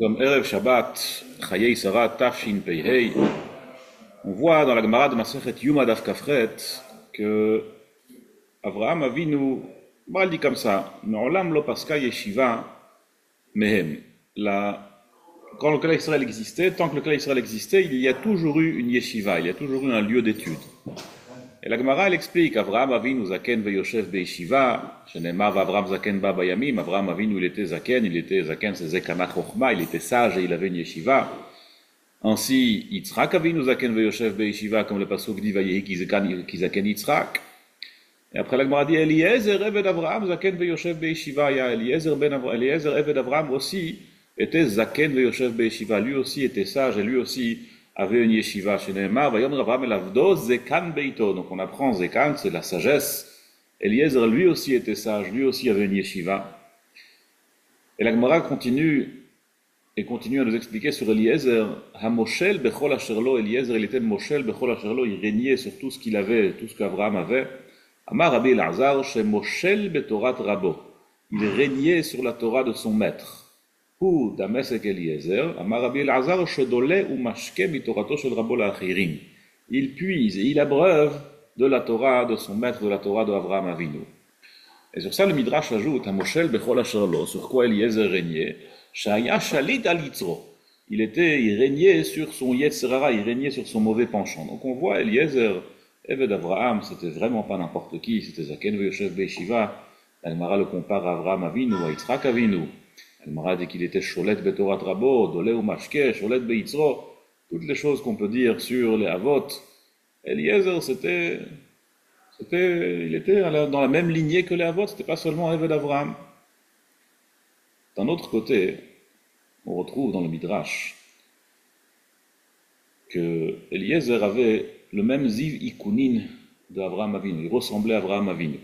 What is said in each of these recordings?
Comme Erev Shabbat, Chayei Sarah, Tafshin Pei, on voit dans la Gemara de Masechet Yuma Daf Kafret que Avraham Avinu, il dit comme ça, Me'olam lo paska yeshiva mehem. Quand le Kala Israël existait, tant que le Kala Israël existait, il y a toujours eu une yeshiva, il y a toujours eu un lieu d'étude. Et la Gemara, elle explique, Avraham Avinu zaken veyoshev be'yeshiva, shenemar v'Avraham zaken ba bayamim, Avraham Avinu il était zaken c'est zekana chokhma, il était sage et il avait une yeshiva. Ainsi, Yitzhak Avinu zaken veyoshev be'yeshiva, comme le pasuk dit, vayehi ki zaken Yitzhak. Et après la Gemara dit, Eliezer Eved Avraham zaken veyoshev be'yeshiva, Eliezer Eved Avraham aussi était zaken veyoshev be'yeshiva, lui aussi était sage et lui aussi avait une yeshiva chez Nehemar, Vayom Avraham el Avdo zekan beito. Donc on apprend zekan, c'est la sagesse. Eliezer lui aussi était sage, lui aussi avait une yeshiva. Et la Gemara continue à nous expliquer sur Eliezer, Hamoshel bechol asherlo, Eliezer il était Moshel bechol asherlo, il régnait sur tout ce qu'il avait, tout ce qu'Avraham avait. Amar Rabbi Elazar, chez Moshel betorat rabo, il régnait sur la Torah de son maître. הוא דמשק אליעזר, אמר רבי אלעזר שדולה ומשקה מתורתו של רבו לאחרים. Il puise et il abreuve de la Torah de son maître, de la Torah d'Avraham Avinu. Et sur ça le Midrash ajoute, Hamoshel bechol asher lo, sur quoi Eliezer régnait, Shaya shalit al yitzro. Il régnait sur son Yetzerara, il régnait sur son mauvais penchant. Donc on voit Eliezer, Eved Avraham, c'était vraiment pas n'importe qui, c'était Zaken v'Yoshev be'Yeshiva. La Gemara le compare à Avraham Avinu, à Yitzhak Avinu. Elle dit qu'il était Sholet Betorat Rabo, Dolé ou Mashke, Sholet Beitzro, toutes les choses qu'on peut dire sur les Avot. Eliezer, il était dans la même lignée que les Avot, c'était pas seulement Eved Avraham. D'un autre côté, on retrouve dans le Midrash que Eliezer avait le même Ziv Ikunin d'Avraham Avinu, il ressemblait à Avraham Avinu.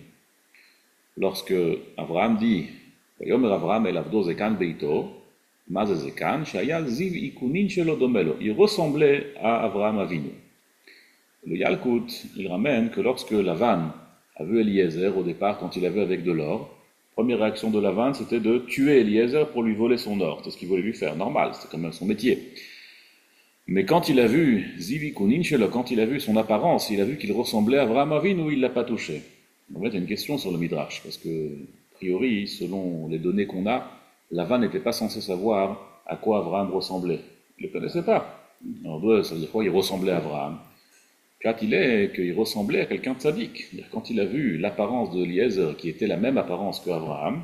Lorsque Avraham dit ויאמר אברהם אל עבדו זקן ביתו, מה זה זקן? שהיה זיו עיקונין שלו דומה לו. Il ressemblait à Avraham Avinu. Le Yalkut, il ramène que lorsque Lavan a vu Eliezer au départ, quand il avait avec de l'or, première réaction de Lavan, c'était de tuer Eliezer pour lui voler son or. C'est ce qu'il voulait lui faire, normal, c'était quand même son métier. Mais quand il a vu Ziv Ikunin Shelo, quand il a vu son apparence, il a vu qu'il ressemblait à Avraham Avinu, il ne l'a pas touché. En fait, il y a une question sur le Midrash, parce que a priori, selon les données qu'on a, Lavan n'était pas censé savoir à quoi Avraham ressemblait. Il ne le connaissait pas. Alors, ça veut dire quoi? Il ressemblait à Avraham. Quand il est qu'il ressemblait à quelqu'un de sadique. Quand il a vu l'apparence de Eliezer, qui était la même apparence que Avraham,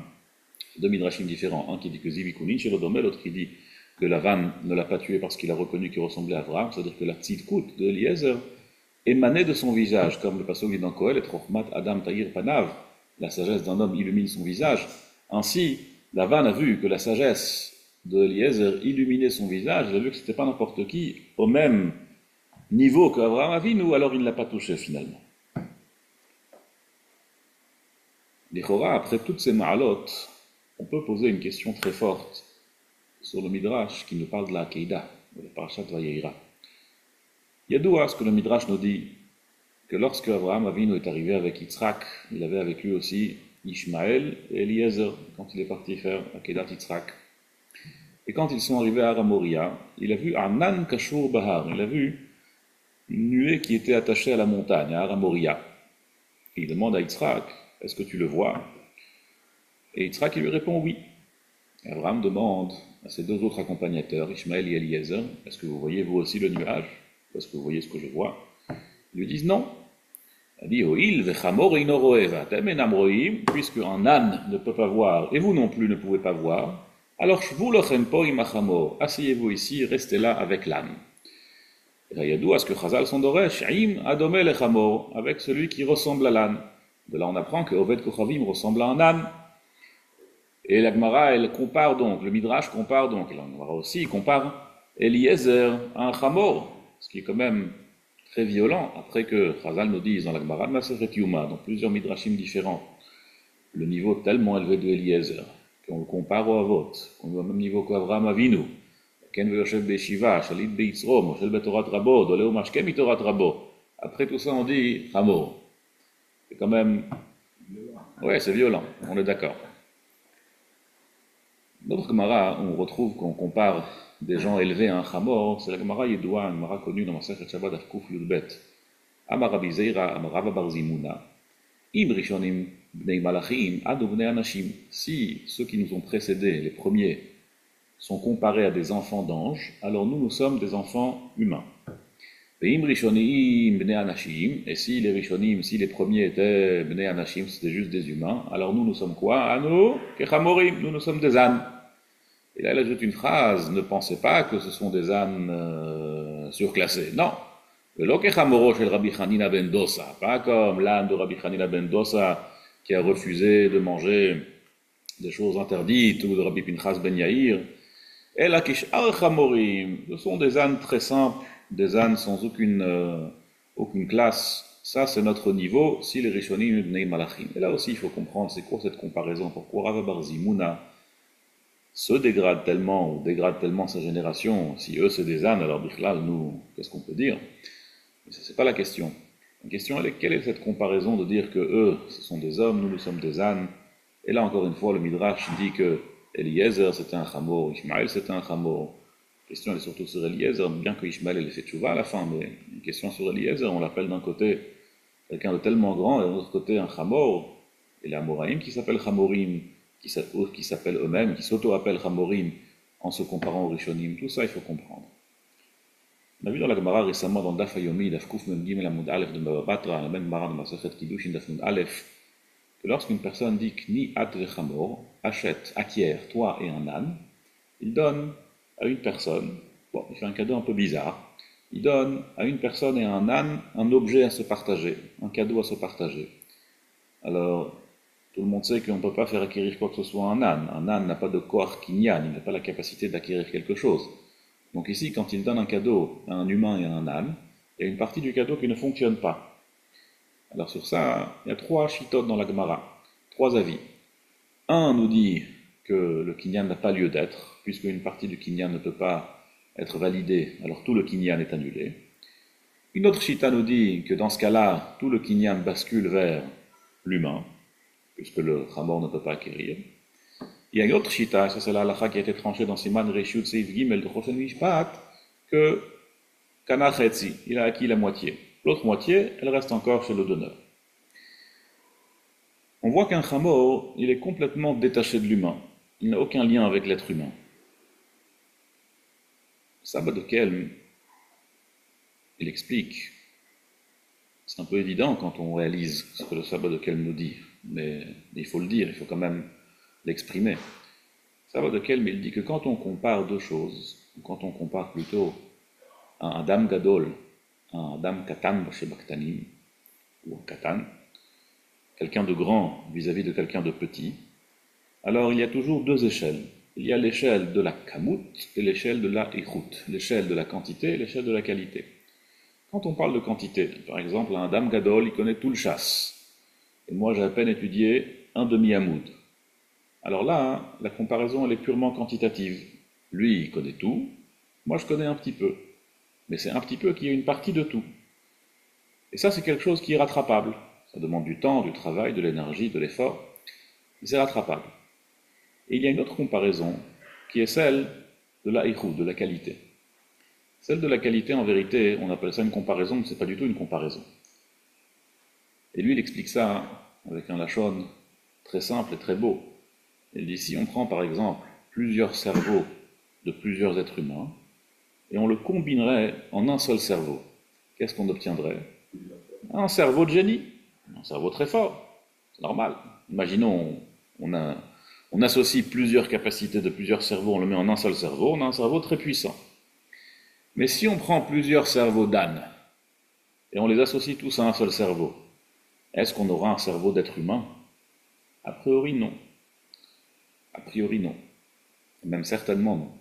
deux midrashim différents, un qui dit que Zivikunin chez l'Odomé, l'autre qui dit que Lavan ne l'a pas tué parce qu'il a reconnu qu'il ressemblait à Avraham, c'est-à-dire que la tzidkut de Eliezer émanait de son visage, comme le passage dit dans Kohelet, et Rochmat Adam Tahir Panav, la sagesse d'un homme illumine son visage. Ainsi, Lavan a vu que la sagesse de Eliezer illuminait son visage, il a vu que ce n'était pas n'importe qui, au même niveau qu'Avraham Avinu, alors il ne l'a pas touché finalement. L'Ichora, après toutes ces ma'alot, on peut poser une question très forte sur le Midrash qui nous parle de la Akeïda, de la Parashat Vayeira. Yadoua, ce que le Midrash nous dit, que lorsque Avraham Avinu est arrivé avec Yitzhak, il avait avec lui aussi Ishmaël et Eliezer, quand il est parti faire Akedat Yitzhak. Et quand ils sont arrivés à Aramoria, il a vu Anan Kashur Bahar, il a vu une nuée qui était attachée à la montagne, à Aramoria. Et il demande à Yitzhak, est-ce que tu le vois? Et Yitzhak, il lui répond oui. Et Avraham demande à ses deux autres accompagnateurs, Ishmaël et Eliezer, est-ce que vous voyez vous aussi le nuage? Est-ce que vous voyez ce que je vois? Ils lui disent non. Il dit, puisque un âne ne peut pas voir, et vous non plus ne pouvez pas voir, alors asseyez-vous ici, restez là avec l'âne. Et à ce que Chazal sont d'Oresh, avec celui qui ressemble à l'âne. De là on apprend que Oved Kochavim ressemble à un âne. Et la Gemara, elle compare donc, le Midrash compare donc, et la Gemara aussi compare Eliezer à un chamor, ce qui est quand même très violent, après que Chazal nous dise dans la Gemara de Masechet Yuma, dans plusieurs midrashim différents, le niveau tellement élevé de Eliezer, qu'on le compare au Avot, qu'on est au même niveau qu'Avraham Avinu, Ken v'Yoshev be'Yeshiva, Shalit be'itzro, Moshel betorat rabo, Dolé u'mashke mitorat rabo. Après tout ça, on dit Hamor. C'est quand même, ouais, c'est violent, on est d'accord. Notre Gemara, on retrouve qu'on compare des gens élevés à un chamor, c'est la Gemara Yedoua, une Gemara connue dans Masechet Shabbat Daf Kuf Yudbet. Amar Rabbi Zeira, Amar Rava bar Zimuna, Im Rishonim Bnei Malachim, Adu Bnei Anashim. Si ceux qui nous ont précédés, les premiers, sont comparés à des enfants d'anges, alors nous sommes des enfants humains. Et si les Rishonim, si les premiers étaient Bnei Anashim, c'était juste des humains, alors nous sommes quoi? Anu Kechamorim, nous sommes des ânes. Et là, il ajoute une phrase, ne pensez pas que ce sont des ânes surclassés. Non. Velo Kechamoro shel Rabbi Hanina ben Dosa, pas comme l'âne de Rabbi Hanina ben Dosa qui a refusé de manger des choses interdites, ou de Rabbi Pinchas ben Yair. Et la Kishar Chamorim, ce sont des ânes très simples, des ânes sans aucune classe. Ça, c'est notre niveau, si les Rishonim Bnei Malachim. Et là aussi, il faut comprendre, c'est quoi cette comparaison? Pourquoi Rava bar Zimuna se dégrade tellement, ou dégrade tellement sa génération? Si eux, c'est des ânes, alors Bichlal, nous, qu'est-ce qu'on peut dire? Mais ça, c'est pas la question. La question, elle est, quelle est cette comparaison de dire que eux, ce sont des hommes, nous sommes des ânes? Et là, encore une fois, le Midrash dit que Eliezer, c'était un chamor, Ishmaël, c'était un chamor. La question, elle est surtout sur Eliezer, bien que Ishmaël, elle fait tchouva à la fin, mais une question sur Eliezer, on l'appelle d'un côté quelqu'un de tellement grand, et de l'autre côté un chamor. Et les Amoraïm qui s'appellent chamorim, qui s'appellent eux-mêmes, qui s'auto-appellent chamorim, en se comparant aux Rishonim. Tout ça, il faut comprendre. On a vu dans la Gemara récemment, dans Daf Hayomi, Daf Kuf Mem Gimel Amud Aleph de Baba Batra, la même Gemara de Masechet Kiddushin Daf Mud Aleph, que lorsqu'une personne dit Kni at vechamor, achète, acquiert, toi et un âne, il donne à une personne, bon, il fait un cadeau un peu bizarre, il donne à une personne et à un âne un objet à se partager, un cadeau à se partager. Alors, tout le monde sait qu'on ne peut pas faire acquérir quoi que ce soit à un âne. Un âne n'a pas de koach kinyan, il n'a pas la capacité d'acquérir quelque chose. Donc ici, quand il donne un cadeau à un humain et à un âne, il y a une partie du cadeau qui ne fonctionne pas. Alors sur ça, il y a 3 chitotes dans la Gemara, 3 avis. Un nous dit que le kinyan n'a pas lieu d'être, puisque une partie du kinyan ne peut pas être validée, alors tout le kinyan est annulé. Une autre chita nous dit que dans ce cas-là, tout le kinyan bascule vers l'humain, puisque le chamor ne peut pas acquérir. Il y a une autre chita, ça c'est la halakha qui a été tranchée dans Siman Reshut Seif Gimel de Choshen Mishpat, que Kana Chetzi, il a acquis la moitié. L'autre moitié, elle reste encore chez le donneur. On voit qu'un chamor, il est complètement détaché de l'humain. Il n'a aucun lien avec l'être humain. Sabbat de Kelm, il explique. C'est un peu évident quand on réalise ce que le Sabbat de Kelm nous dit, mais il faut le dire, il faut quand même l'exprimer. Sabbat de Kelm, il dit que quand on compare deux choses, ou quand on compare plutôt un Adam Gadol, un Adam Katan chez Baktanim, ou un Katan, quelqu'un de grand vis-à-vis de quelqu'un de petit, alors il y a toujours 2 échelles. Il y a l'échelle de la kamut et l'échelle de la ichut, l'échelle de la quantité et l'échelle de la qualité. Quand on parle de quantité, par exemple, un Adam Gadol, il connaît tout le chasse. Et moi, j'ai à peine étudié un demi-amoud. Alors là, la comparaison, elle est purement quantitative. Lui, il connaît tout. Moi, je connais un petit peu. Mais c'est un petit peu qui est une partie de tout. Et ça, c'est quelque chose qui est rattrapable. Ça demande du temps, du travail, de l'énergie, de l'effort. Mais c'est rattrapable. Et il y a une autre comparaison, qui est celle de la ichou, de la qualité. Celle de la qualité, en vérité, on appelle ça une comparaison, mais ce n'est pas du tout une comparaison. Et lui, il explique ça avec un lachon très simple et très beau. Il dit, si on prend par exemple plusieurs cerveaux de plusieurs êtres humains, et on le combinerait en un seul cerveau, qu'est-ce qu'on obtiendrait? Un cerveau de génie, un cerveau très fort, c'est normal. Imaginons, on associe plusieurs capacités de plusieurs cerveaux, on le met en un seul cerveau, on a un cerveau très puissant. Mais si on prend plusieurs cerveaux d'âne, et on les associe tous à un seul cerveau, est-ce qu'on aura un cerveau d'être humain? A priori non. A priori non. Même certainement non.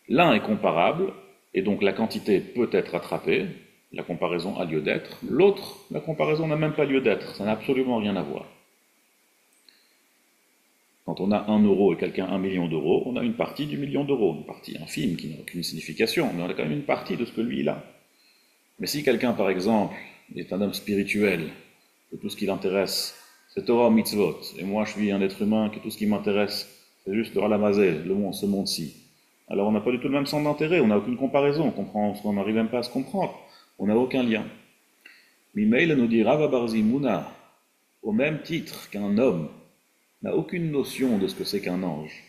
L'un est comparable, et donc la quantité peut être rattrapée, la comparaison a lieu d'être. L'autre, la comparaison n'a même pas lieu d'être, ça n'a absolument rien à voir. Quand on a 1 euro et quelqu'un 1 million d'euros, on a une partie du million d'euros, une partie infime qui n'a aucune signification, mais on a quand même une partie de ce que lui il a. Mais si quelqu'un, par exemple, est un homme spirituel, que tout ce qui l'intéresse, c'est Torah mitzvot, et moi je suis un être humain, que tout ce qui m'intéresse, c'est juste le Ralamazel, ce monde-ci. Alors on n'a pas du tout le même centre d'intérêt, on n'a aucune comparaison, on n'arrive même pas à se comprendre, on n'a aucun lien. Mimeil nous dit Rava Barzimuna, au même titre qu'un homme n'a aucune notion de ce que c'est qu'un ange.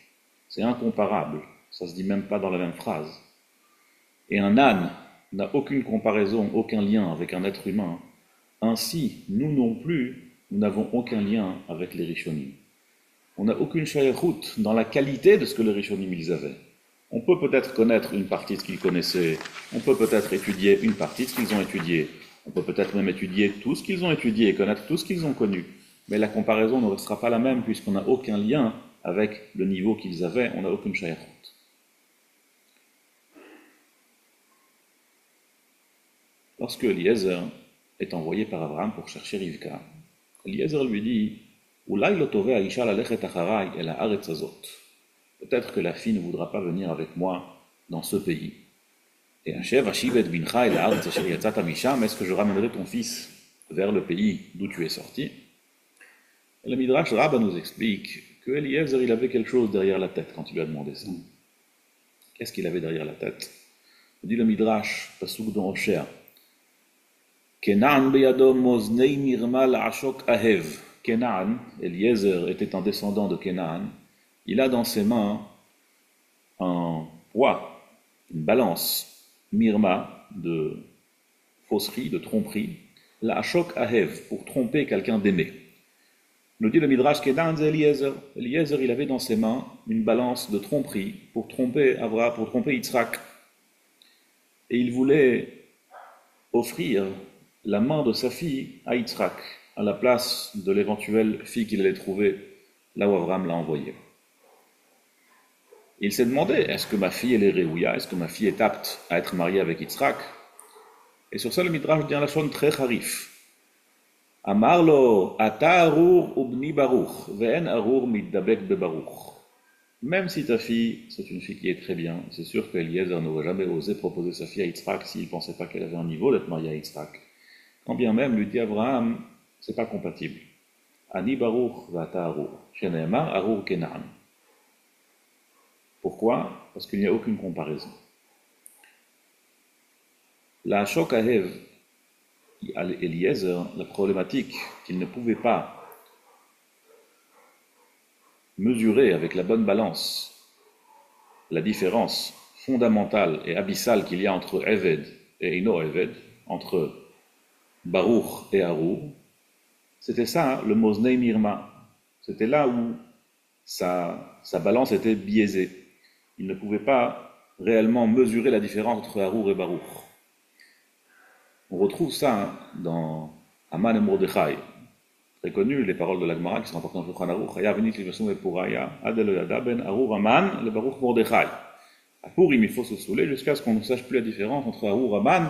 C'est incomparable, ça se dit même pas dans la même phrase. Et un âne n'a aucune comparaison, aucun lien avec un être humain. Ainsi, nous non plus, nous n'avons aucun lien avec les Rishonim. On n'a aucune shayachut dans la qualité de ce que les Rishonim ils avaient. On peut peut-être connaître une partie de ce qu'ils connaissaient, on peut peut-être étudier une partie de ce qu'ils ont étudié, on peut peut-être même étudier tout ce qu'ils ont étudié et connaître tout ce qu'ils ont connu. Mais la comparaison ne restera pas la même puisqu'on n'a aucun lien avec le niveau qu'ils avaient, on n'a aucune shayachut. Lorsque Eliezer est envoyé par Abraham pour chercher Rivka, Eliezer lui dit peut-être que la fille ne voudra pas venir avec moi dans ce pays. Et est-ce que je ramènerai ton fils vers le pays d'où tu es sorti? Et le Midrash Rabba nous explique que Eliezer il avait quelque chose derrière la tête quand il lui a demandé ça. Qu'est-ce qu'il avait derrière la tête? Il dit le Midrash, Pasuk dans Oshéa, Kenan beyadom moznei mirma la'ashok ahev. Kenan, Eliezer était un descendant de Kenan, il a dans ses mains un poids, une balance, mirma, de fausserie, de tromperie, la'ashok ahev, pour tromper quelqu'un d'aimer. Nous dit le Midrash Kenan c'est Eliezer. Eliezer, il avait dans ses mains une balance de tromperie pour tromper Abraham, pour tromper Yitzhak. Et il voulait offrir la main de sa fille à Yitzhak, à la place de l'éventuelle fille qu'il allait trouver là où Abraham l'a envoyée. Il s'est demandé, est-ce que ma fille elle est réouïa, est-ce que ma fille est apte à être mariée avec Yitzhak? Et sur ça le Midrash dit un lachon très harif. Amarlo, ata arur ubni baruch, ve'en arur middabek bebaruch. Même si ta fille, c'est une fille qui est très bien, c'est sûr qu'Eliezer n'aurait jamais osé proposer sa fille à Yitzhak s'il ne pensait pas qu'elle avait un niveau d'être mariée à Yitzhak. Quand bien même, lui dit Abraham, c'est pas compatible. Ani baruch v'ata arur, sheneemar arur kenan. Pourquoi? Parce qu'il n'y a aucune comparaison. La Shok Ahev, Eliezer, la problématique qu'il ne pouvait pas mesurer avec la bonne balance la différence fondamentale et abyssale qu'il y a entre Eved et Ino Eved, entre Baruch et Arur, c'était ça, le Moznei Mirma. C'était là où sa balance était biaisée. Il ne pouvait pas réellement mesurer la différence entre Arur et Baruch. On retrouve ça dans Aman et Mordechai. Très connu, les paroles de l'Agmara qui sont importantes dans le Shulchan Aruch. Chaya venit livasum et puraya, adel yada ben Arur Aman le Baruch Mordechai. À Purim, il faut se saouler jusqu'à ce qu'on ne sache plus la différence entre Arur Aman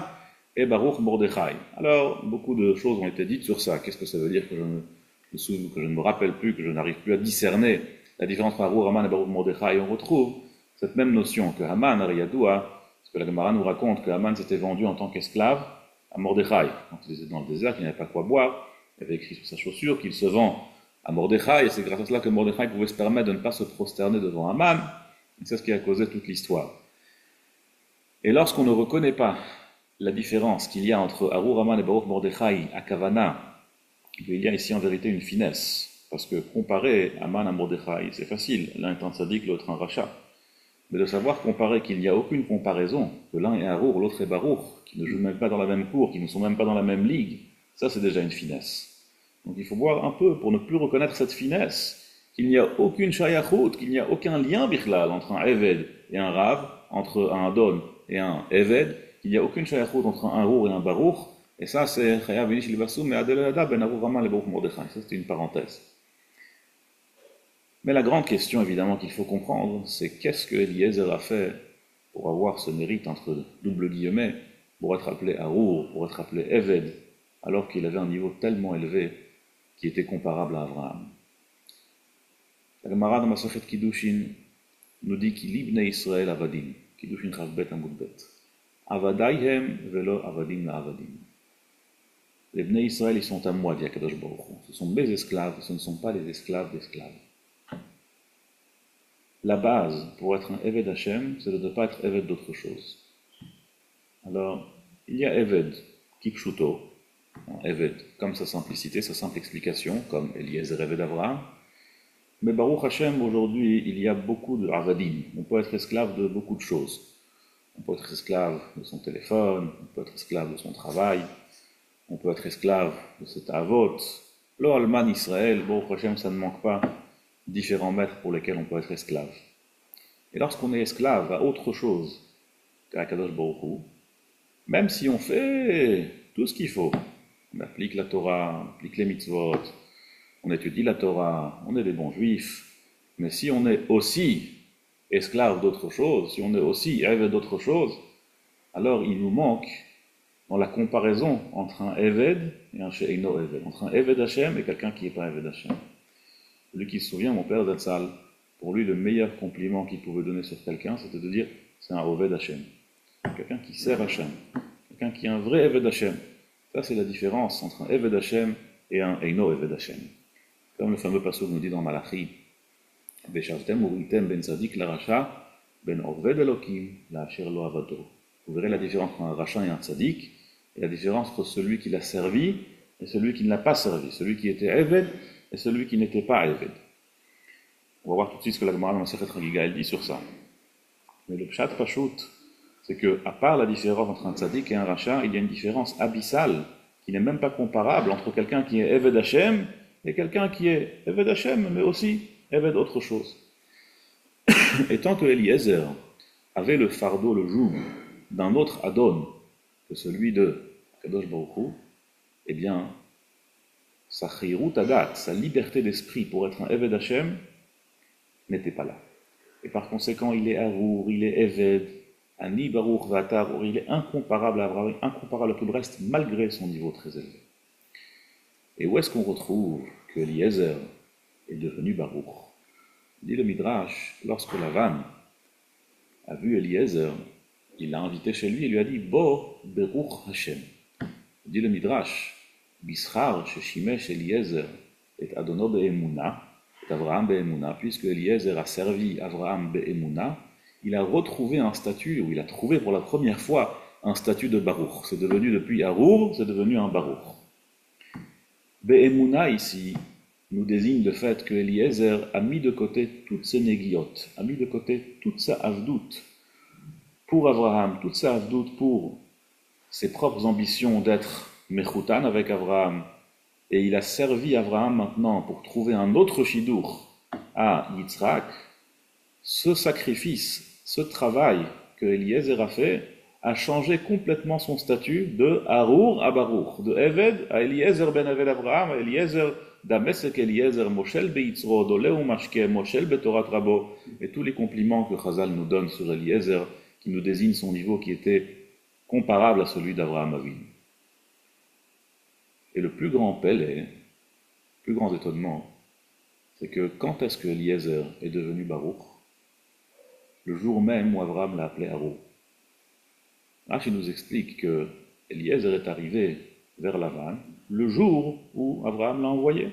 et Baruch Mordechai. Alors, beaucoup de choses ont été dites sur ça. Qu'est-ce que ça veut dire que je ne me rappelle plus, que je n'arrive plus à discerner la différence entre Arur Aman et Baruch Mordechai? On retrouve cette même notion que Haman, Ariyadoua, parce que la Gemara nous raconte que Haman s'était vendu en tant qu'esclave à Mordechai. Quand il était dans le désert, qu'il n'avait pas quoi boire, il avait écrit sur sa chaussure qu'il se vend à Mordechai, et c'est grâce à cela que Mordechai pouvait se permettre de ne pas se prosterner devant Haman. C'est ce qui a causé toute l'histoire. Et lorsqu'on ne reconnaît pas la différence qu'il y a entre Arur Haman et Baruch Mordechai à Kavana, il y a ici en vérité une finesse. Parce que comparer Haman à Mordechai, c'est facile. L'un est un tzaddik, l'autre un rachat. Mais de savoir comparer qu'il n'y a aucune comparaison, que l'un est Arur, l'autre est Baruch, qui ne jouent même pas dans la même cour, qui ne sont même pas dans la même ligue, ça c'est déjà une finesse. Donc il faut voir un peu, pour ne plus reconnaître cette finesse, qu'il n'y a aucune shayachut, qu'il n'y a aucun lien bichlal entre un Eved et un Rav, entre un Adon et un Eved, qu'il n'y a aucune shayachut entre un Arur et un Baruch, et ça c'est Chaya v'inish livasum et adel yada ben Arur Haman le Baruch Mordechai. Ça c'est une parenthèse. Mais la grande question, évidemment, qu'il faut comprendre, c'est qu'est-ce que Eliezer a fait pour avoir ce mérite, entre double guillemets, pour être appelé Arur, pour être appelé Eved, alors qu'il avait un niveau tellement élevé qui était comparable à Abraham. La Gemara dans Masachet Kiddushin nous dit qu'il ibne Israël avadim, Kiddushin chavbet amudbet. Avadayhem velo avadim la avadim. Les Bnei Israël, ils sont à moi, dit Akadosh Baruch Hu. Ce sont mes esclaves, ce ne sont pas les esclaves d'esclaves. la base pour être un Eved Hashem, c'est de ne pas être Eved d'autre chose. Alors, il y a Eved, Kipshuto, Eved, comme sa simplicité, sa simple explication, comme Eliezer Eved Avraham. Mais Baruch Hashem, aujourd'hui, il y a beaucoup de Avadim. On peut être esclave de beaucoup de choses. On peut être esclave de son téléphone, on peut être esclave de son travail, on peut être esclave de ses ta'avot. Lo Alman Israël, Baruch Hashem, ça ne manque pas différents maîtres pour lesquels on peut être esclave. Et lorsqu'on est esclave à autre chose qu'à Kadosh Baruch Hu, même si on fait tout ce qu'il faut, on applique la Torah, on applique les mitzvot, on étudie la Torah, on est des bons juifs, mais si on est aussi esclave d'autre chose, si on est aussi Eved d'autre chose, alors il nous manque dans la comparaison entre un Eved et un She'eino Eved, entre un Eved Hashem et quelqu'un qui n'est pas Eved Hashem. Lui qui se souvient, mon père Zatzal, pour lui le meilleur compliment qu'il pouvait donner sur quelqu'un, c'était de dire c'est un Oved Hashem. Quelqu'un qui sert Hashem, quelqu'un qui est un vrai Eved Hashem. Ça c'est la différence entre un Eved Hashem et un Eino Eved Hashem. Comme le fameux passage nous dit dans Malachi, Veshavtem uritem ben tzadik la racha, ben Oved Elokim la asher lo avado. Vous verrez la différence entre un racha et un tzadik, et la différence entre celui qui l'a servi et celui qui ne l'a pas servi, celui qui était Eved et celui qui n'était pas Eved. On va voir tout de suite ce que la Gemara dans Masechet Chagiga elle dit sur ça. Mais le pshat pashut, c'est que, à part la différence entre un tzaddik et un rachat, il y a une différence abyssale qui n'est même pas comparable entre quelqu'un qui est Eved Hashem et quelqu'un qui est Eved Hashem, mais aussi Eved autre chose. Et tant que Eliezer avait le fardeau, le joug d'un autre Adon que celui de Kadosh Baruch Hu, eh bien, sa chirut adat, sa liberté d'esprit pour être un Eved Hashem, n'était pas là. Et par conséquent, il est Arour, il est Eved, Ani Baruch Vatar, il est incomparable à Abraham, incomparable à tout le reste, malgré son niveau très élevé. Et où est-ce qu'on retrouve que Eliezer est devenu Baruch? Dit le Midrash, lorsque Lavan a vu Eliezer, il l'a invité chez lui et lui a dit Bo Beruch Hashem. Dit le Midrash, Bishar Sheshimesh Eliezer et Adono Be'emuna, et Avraham Be'emuna, puisque Eliezer a servi Avraham Be'emuna, il a retrouvé un statut, ou il a trouvé pour la première fois un statut de Baruch. C'est devenu depuis Arour, c'est devenu un Baruch. Be'emuna ici nous désigne le fait que Eliezer a mis de côté toutes ses négiotes, a mis de côté toute sa avdout pour Avraham, toute sa avdout pour ses propres ambitions d'être Mechoutan avec Avraham, et il a servi Avraham maintenant pour trouver un autre Shidur à Yitzhak. Ce sacrifice, ce travail que Eliezer a fait, a changé complètement son statut de Arour à Baruch, de Eved à Eliezer ben Eved Avraham, à Eliezer d'Amesek Eliezer, Moshel Beitzro, Doleu Mashke, Moshel Betorat Rabo, et tous les compliments que Chazal nous donne sur Eliezer, qui nous désigne son niveau qui était comparable à celui d'Avraham Avinu. Et le plus grand pélé, le plus grand étonnement, c'est que quand est-ce que Eliezer est devenu Baruch? Le jour même où Avraham l'a appelé Arour. Rashi nous explique que Eliezer est arrivé vers Lavan le jour où Avraham l'a envoyé.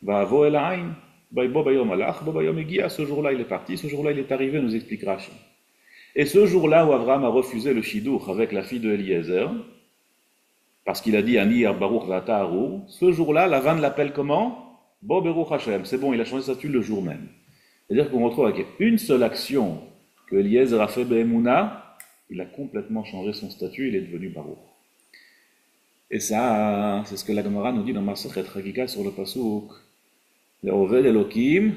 Va'avo el ha'ain, baybo bayom alach, bo bayom egia. Ce jour-là, il est parti, ce jour-là, il est arrivé, nous explique Rashi. Et ce jour-là où Avraham a refusé le shidur avec la fille de Eliezer, parce qu'il a dit Ani Baruch Vata Arour, ce jour-là, Lavan l'appelle comment? Bo Beruch Hashem. C'est bon, il a changé de statut le jour même. C'est-à-dire qu'on retrouve avec une seule action que Eliezer a fait Be'emuna, il a complètement changé son statut, il est devenu Baruch. Et ça, c'est ce que la Gemara nous dit dans Masechet Chagiga sur le pasuk. Le Oved Elokim,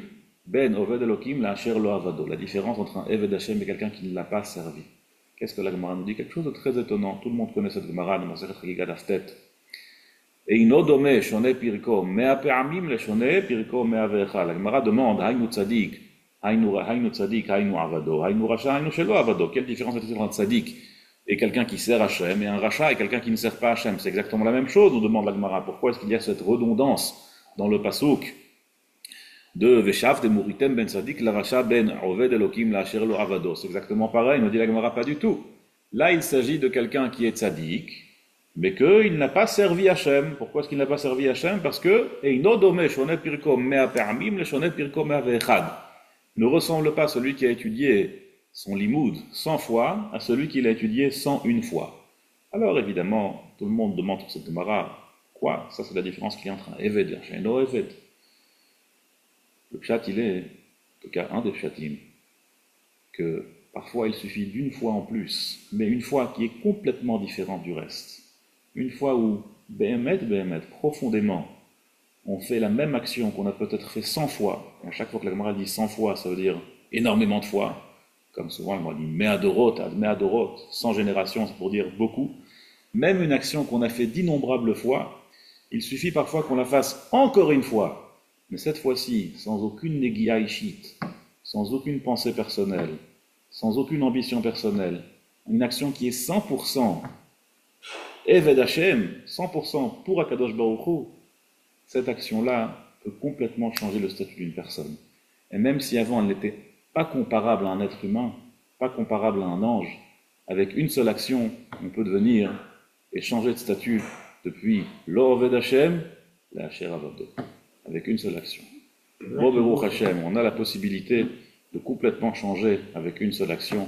ben Oved Elokim, la Asher lo avado. La différence entre un Eved Hashem et quelqu'un qui ne l'a pas servi. Qu'est-ce que la Gemara nous dit? Quelque chose de très étonnant. Tout le monde connaît cette Gemara dans Masechet Chagiga d'Aftet. Et inodome shone pirko mea pe'amim le shone pirko mea ve'echa. La Gemara demande Hainu tzadik, Hainu avado, Hainu racha, Hainu shelo avado. Quelle différence est-il entre un tzadik et quelqu'un qui sert Hachem, et un rachat et quelqu'un qui ne sert pas Hachem? C'est exactement la même chose, nous demande la Gemara. Pourquoi est-ce qu'il y a cette redondance dans le pasuk de Veshav de Muritem ben Sadik la Racha ben Oved Elokim la Asher lo avado? C'est exactement pareil, nous dit la Gemara, pas du tout. Là, il s'agit de quelqu'un qui est tzadik, mais qu'il n'a pas servi Hachem. Pourquoi est-ce qu'il n'a pas servi Hachem? Parce que Eino dome shone pirko mea pe'amim le shone pirko mea ve'echad. ne ressemble pas celui qui a étudié son limoud 100 fois à celui qui l'a étudié 101 fois. Alors évidemment, tout le monde demande sur cette Gemara, quoi? Ça c'est la différence qu'il y a entre un Eved et un Sheino Eved. Le pshat, il est, en tout cas un des pshatim, que parfois il suffit d'une fois en plus, mais une fois qui est complètement différente du reste. Une fois où, Behemet, profondément, on fait la même action qu'on a peut-être fait 100 fois, et à chaque fois que la Gemara dit 100 fois, ça veut dire énormément de fois, comme souvent la Gemara dit Me'adorot, ad Me'adorot, 100 générations, c'est pour dire beaucoup. Même une action qu'on a fait d'innombrables fois, il suffit parfois qu'on la fasse encore une fois, mais cette fois-ci, sans aucune negia ishit, sans aucune pensée personnelle, sans aucune ambition personnelle, une action qui est 100% Eved Hashem, 100% pour Akadosh Baruch Hu, cette action-là peut complètement changer le statut d'une personne. Et même si avant elle n'était pas comparable à un être humain, pas comparable à un ange, avec une seule action, on peut devenir et changer de statut depuis l'Oved Hashem, la Asher Avado, avec une seule action. Beruch Hashem, on a la possibilité de complètement changer avec une seule action,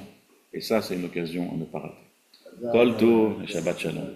et ça c'est une occasion à ne pas rater. Kol Tov et Shabbat Shalom.